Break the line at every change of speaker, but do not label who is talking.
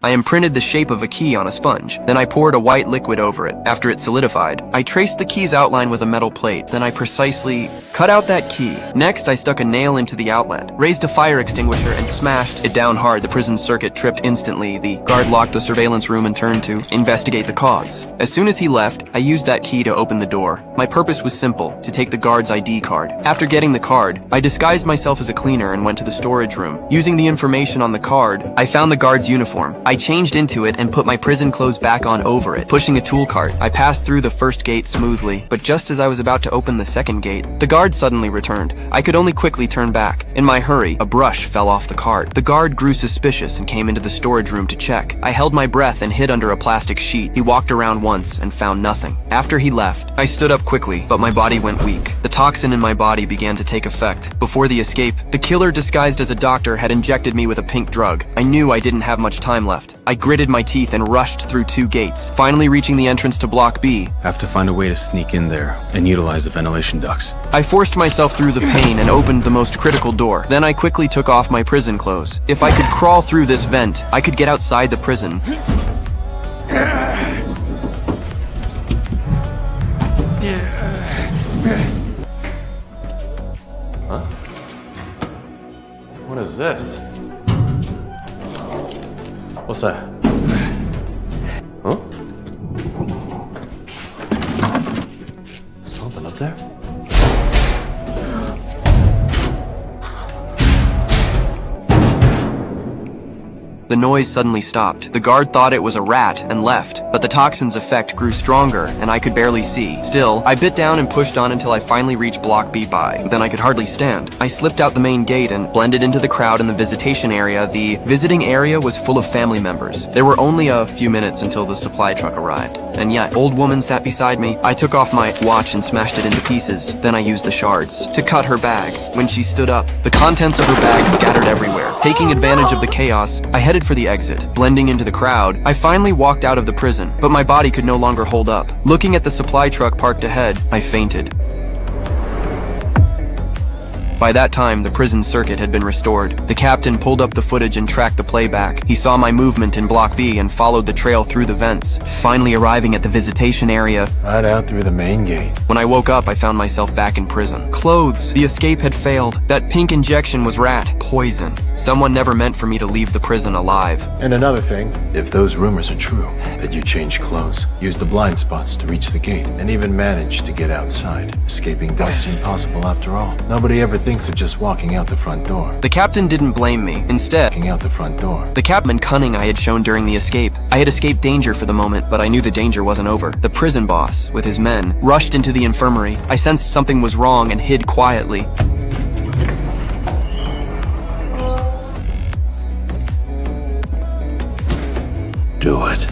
I imprinted the shape of a key on a sponge. Then I poured a white liquid over it. After it solidified, I traced the key's outline with a metal plate. Then I precisely cut out that key. Next, I stuck a nail into the outlet, raised a fire extinguisher, and smashed it down hard. The prison circuit tripped instantly. The guard locked the surveillance room and turned to investigate the cause. As soon as he left, I used that key to open the door. My purpose was simple, to take the guard's ID card. After getting the card, I disguised myself as a cleaner and went to the storage room. Using the information on the card, I found the guard's uniform. I changed into it and put my prison clothes back on over it. Pushing a tool cart, I passed through the first gate smoothly, but just as I was about to open the second gate, the guard suddenly returned. I could only quickly turn back. In my hurry, a brush fell off the cart. The guard grew suspicious and came into the storage room to check. I held my breath and hid under a plastic sheet. He walked around once and found nothing. After he left, I stood up quickly, but my body went weak. The toxin in my body began to take effect. Before the escape, the killer disguised as a doctor had injected me with a pink drug. I knew I didn't have much time left. I gritted my teeth and rushed through 2 gates, finally reaching the entrance to Block B.
Have to find a way to sneak in there and utilize the ventilation ducts.
I forced myself through the pain and opened the most critical door. Then I quickly took off my prison clothes. If I could crawl through this vent, I could get outside the prison.
Huh? What is this? What's that? Huh? Something up there?
The noise suddenly stopped. The guard thought it was a rat and left, but the toxin's effect grew stronger and I could barely see. Still, I bit down and pushed on until I finally reached Block B by. Then I could hardly stand. I slipped out the main gate and blended into the crowd in the visitation area. The visiting area was full of family members. There were only a few minutes until the supply truck arrived. And yet, old woman sat beside me. I took off my watch and smashed it into pieces. Then I used the shards to cut her bag. When she stood up, the contents of her bag scattered everywhere. Taking advantage of the chaos, I headed for the exit. Blending into the crowd, I finally walked out of the prison, but my body could no longer hold up. Looking at the supply truck parked ahead, I fainted. By that time, the prison circuit had been restored. The captain pulled up the footage and tracked the playback. He saw my movement in Block B and followed the trail through the vents, finally arriving at the visitation area.
Right out through the main gate.
When I woke up, I found myself back in prison. Clothes. The escape had failed. That pink injection was rat poison. Someone never meant for me to leave the prison alive.
And another thing, if those rumors are true, that you changed clothes, used the blind spots to reach the gate, and even managed to get outside, escaping does seem possible after all. Nobody ever thinks of just walking out the front door.
The captain didn't blame me. Instead,
Walking out the front door.
the captain cunning I had shown during the escape. I had escaped danger for the moment, but I knew the danger wasn't over. The prison boss, with his men, rushed into the infirmary. I sensed something was wrong and hid quietly.
Do it.